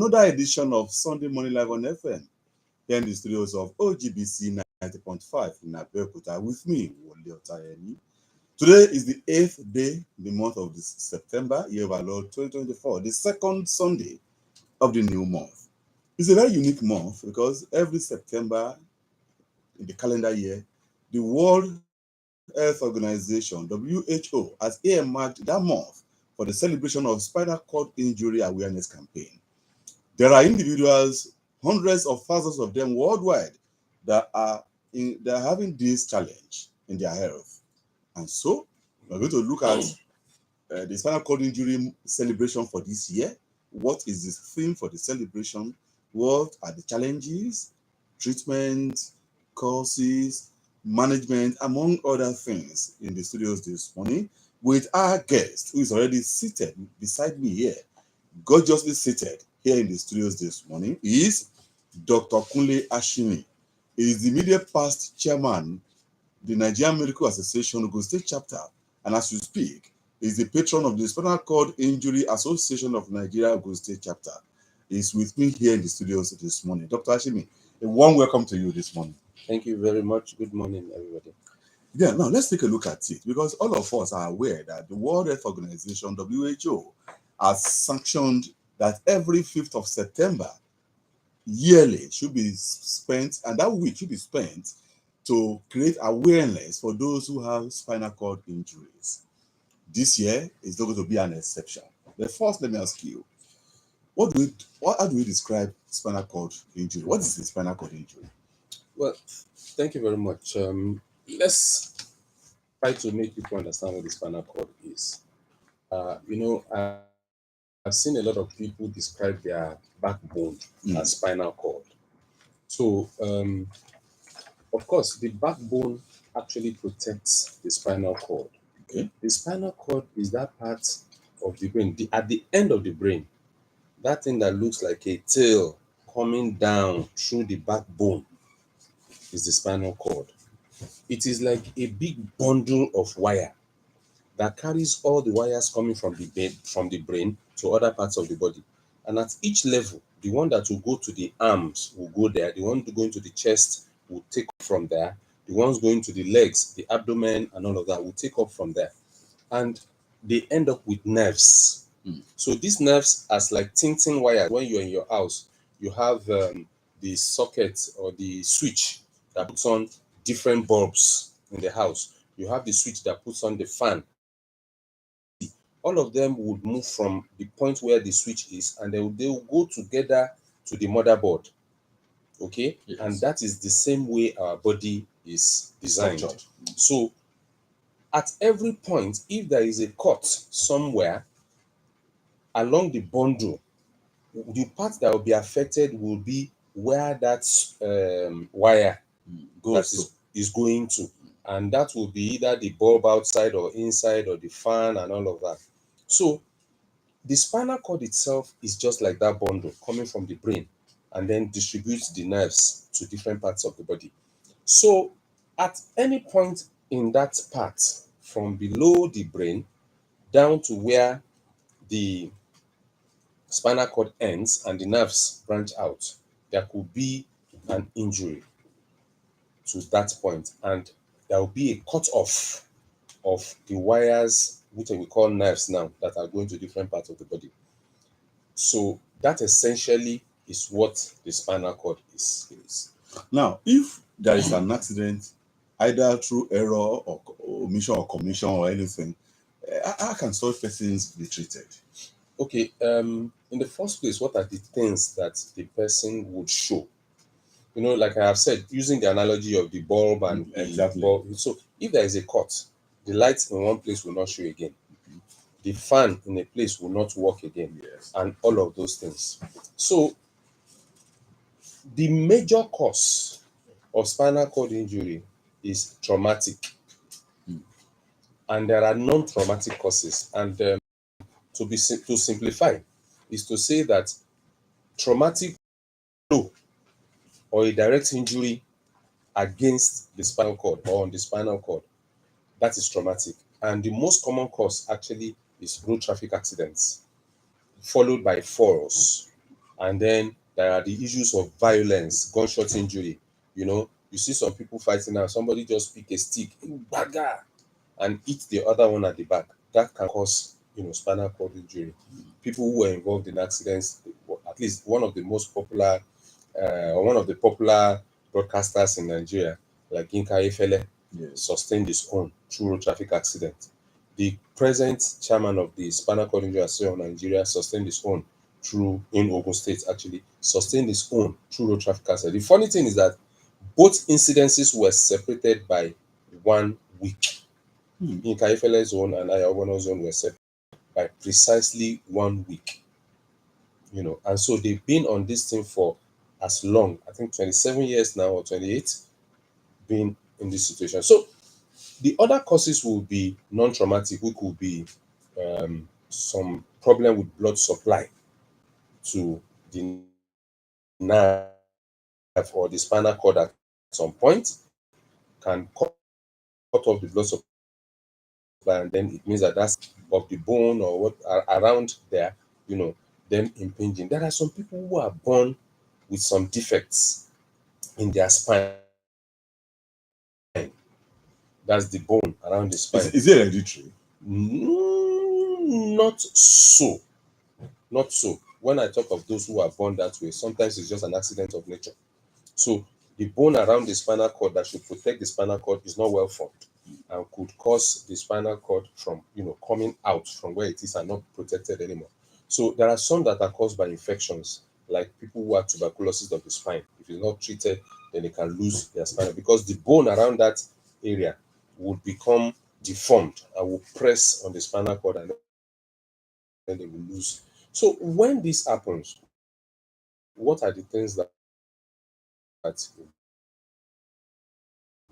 Another edition of Sunday Morning Live on FM here in the studios of OGBC 90.5 in Abeokuta with me, Wole Otayemi. Today is the 8th day in the month of September, year of our Lord 2024, the second Sunday of the new month. It's a very unique month because every September in the calendar year, the World Health Organization, WHO, has earmarked that month for the celebration of spinal cord injury awareness campaign. There are individuals, hundreds of thousands of them worldwide, that are having this challenge in their health. And so, we're going to look at the spinal cord injury celebration for this year. What is the theme for the celebration? What are the challenges, treatment, causes, management, among other things in the studios this morning with our guest who is already seated beside me here, gorgeously seated here in the studios this morning, is Dr. Kunle Ashimi. He is the immediate past chairman, the Nigerian Medical Association Ogun State Chapter, and as you speak, is the patron of the Spinal Cord Injury Association of Nigeria Ogun State Chapter. He is with me here in the studios this morning. Dr. Ashimi, a warm welcome to you this morning. Thank you very much. Good morning, everybody. Yeah, now let's take a look at it because all of us are aware that the World Health Organization, WHO, has sanctioned that every 5th of September yearly should be spent, and that week should be spent to create awareness for those who have spinal cord injuries. This year is not going to be an exception. But first, let me ask you, how do we describe spinal cord injury? What is the spinal cord injury? Well, thank you very much. Let's try to make people understand what the spinal cord is. I've seen a lot of people describe their backbone as spinal cord. So, of course, the backbone actually protects the spinal cord. Okay. The spinal cord is that part of the brain, at the end of the brain, that thing that looks like a tail coming down through the backbone is the spinal cord. It is like a big bundle of wire that carries all the wires coming from the brain to other parts of the body. And at each level, the one that will go to the arms will go there. The one going to the chest will take off from there. The ones going to the legs, the abdomen, and all of that will take off from there. And they end up with nerves. So these nerves as like tin wires. When you're in your house, you have the socket or the switch that puts on different bulbs in the house. You have the switch that puts on the fan. All of them would move from the point where the switch is, and they will go together to the motherboard. Okay? Yes. And that is the same way our body is designed. So at every point, if there is a cut somewhere along the bundle, the part that will be affected will be where that wire is going to. And that will be either the bulb outside or inside or the fan and all of that. So the spinal cord itself is just like that bundle coming from the brain and then distributes the nerves to different parts of the body. So at any point in that part, from below the brain down to where the spinal cord ends and the nerves branch out, there could be an injury to that point, and there will be a cut off of the wires, which we call nerves now, that are going to different parts of the body. So that essentially is what the spinal cord is. Now, if there is an accident, either through error or omission or commission or anything, how can such persons be treated? Okay, in the first place, what are the things that the person would show? You know, like I have said, using the analogy of the bulb and Exactly. the bulb. So if there is a cut, the light in one place will not show again. The fan in a place will not work again. Yes. And all of those things. So the major cause of spinal cord injury is traumatic. And there are non-traumatic causes. And to simplify is to say that traumatic blow or a direct injury against the spinal cord or on the spinal cord, that is traumatic. And the most common cause actually is road traffic accidents, followed by falls And then there are the issues of violence, gunshot injury. You see some people fighting now, somebody just pick a stick, baga, and hit the other one at the back. That can cause, spinal cord injury. People who were involved in accidents, at least one of the most popular, or one of the popular broadcasters in Nigeria, like Yinka Efele, sustained his own through road traffic accident. The present chairman of the Spinal Cord Injury Association of Nigeria sustained his own in Ogun State, actually, sustained his own through road traffic accident. The funny thing is that both incidences were separated by 1 week. Yinka Efele's zone and Ayabono's zone were separated by precisely 1 week. And so they've been on this thing for as long, I think 27 years now or 28, being in this situation. So the other causes will be non-traumatic, which could be some problem with blood supply to the nerve or the spinal cord at some point, can cut off the blood supply, and then it means that that's of the bone or what around there, them impinging. There are some people who are born with some defects in their spine. That's the bone around the spine. Is it hereditary? Not so. Not so. When I talk of those who are born that way, sometimes it's just an accident of nature. So the bone around the spinal cord that should protect the spinal cord is not well formed and could cause the spinal cord from coming out from where it is and not protected anymore. So there are some that are caused by infections, like people who have tuberculosis of the spine. If it's not treated, then they can lose their spine because the bone around that area would become deformed and will press on the spinal cord, and then they will lose. So when this happens, what are the things that you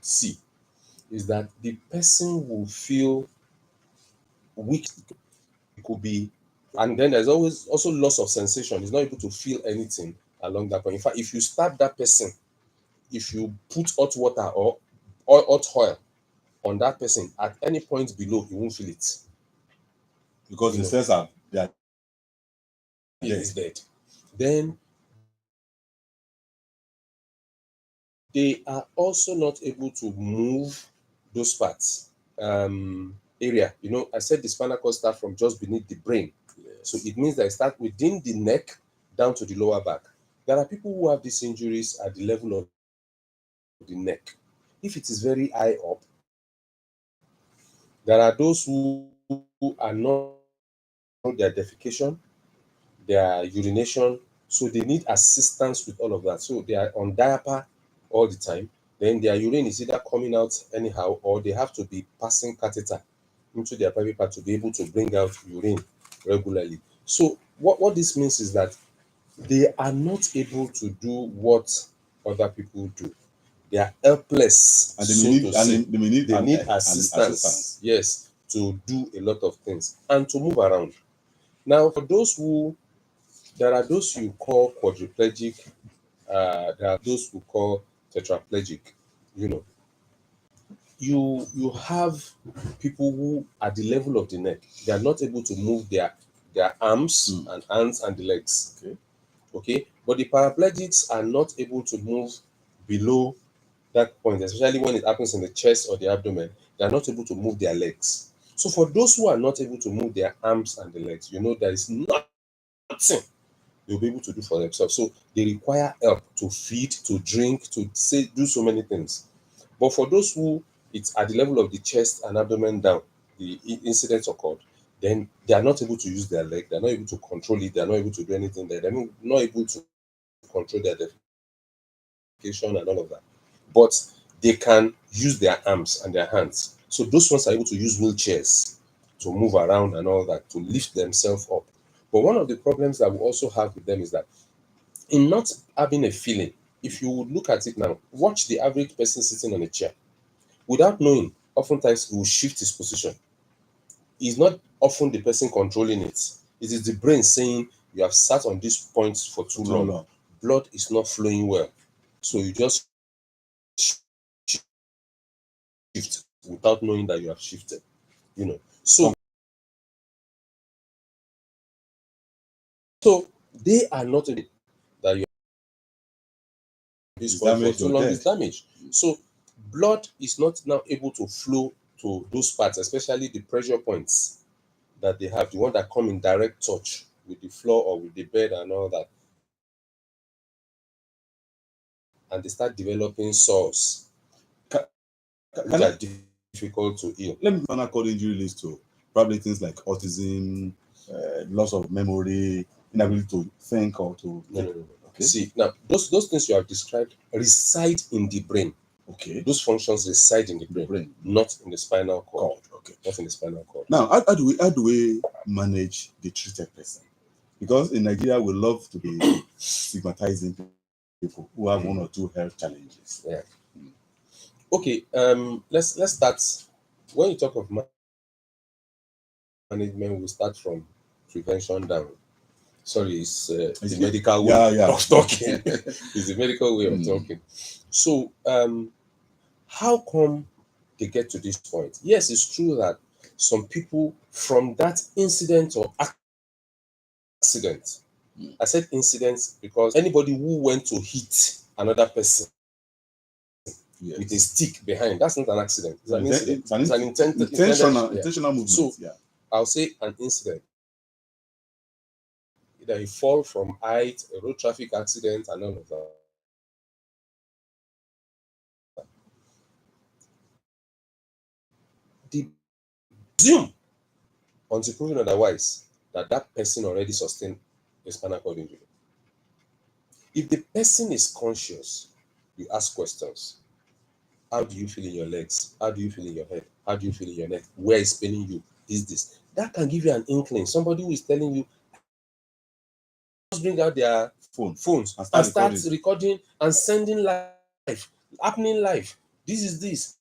see is that the person will feel weak. It could be, and then there's always also loss of sensation. He's not able to feel anything along that point. In fact, if you stab that person, if you put hot water or hot oil on that person at any point below, he won't feel it because the cells are dead. He is dead. Then they are also not able to move those parts. Area. I said the spinal cord starts from just beneath the brain. So it means that it starts within the neck down to the lower back. There are people who have these injuries at the level of the neck. If it is very high up, there are those who are not their defecation, their urination, so they need assistance with all of that. So they are on diaper all the time. Then their urine is either coming out anyhow, or they have to be passing catheter into their private part to be able to bring out urine regularly. So what this means is that they are not able to do what other people do. They are helpless, and they need assistance. Yes, to do a lot of things and to move around. Now, for those there are those you call quadriplegic, there are those who call tetraplegic. You have people who at the level of the neck, they are not able to move their arms and hands and the legs. Okay, but the paraplegics are not able to move below that point, especially when it happens in the chest or the abdomen. They are not able to move their legs. So for those who are not able to move their arms and the legs, there is nothing they'll be able to do for themselves. So they require help to feed, to drink, to do so many things. But for those who it's at the level of the chest and abdomen down, the incidents occurred, then they are not able to use their leg, they're not able to control it, they're not able to do anything there, they're not able to control their defecation and all of that. But they can use their arms and their hands. So those ones are able to use wheelchairs to move around and all that, to lift themselves up. But one of the problems that we also have with them is that in not having a feeling, if you would look at it now, watch the average person sitting on a chair. Without knowing, oftentimes he will shift his position. It's not often the person controlling it. It is the brain saying, you have sat on this point for too long. Blood is not flowing well. So you just shift without knowing that you have shifted. So they are not this It's point for damaged too or long dead. is damaged. So blood is not now able to flow to those parts, especially the pressure points that they have, the one that come in direct touch with the floor or with the bed and all that. And they start developing sores, Can, which can are I, difficult to heal. let me spinal cord injury leads to probably things like autism, loss of memory, inability to think or to. No. Okay. See, now those things you have described reside in the brain. Okay. Those functions reside in the brain, not in the spinal cord. Okay. Not in the spinal cord. Now, how do we manage the treated person? Because in Nigeria, we love to be stigmatizing people who have one or two health challenges. Yeah. Okay. Let's start. When you talk of management, we start from prevention down. Sorry, it's the medical way of talking. It's the medical way of talking. So, how come they get to this point? Yes, it's true that some people from that incident or accident, I said incident because anybody who went to hit another person with a stick behind, that's not an accident. It's an incident. It's an intentional movement. So, I'll say an incident. Either a fall from height, a road traffic accident, and all of that. The presume, until proven otherwise, that person already sustained a spinal cord injury. If the person is conscious, you ask questions. How do you feel in your legs? How do you feel in your head? How do you feel in your neck? Where is paining you? This. That can give you an inkling. Somebody who is telling you, just bring out their phones and start recording and sending live, happening live. This is this.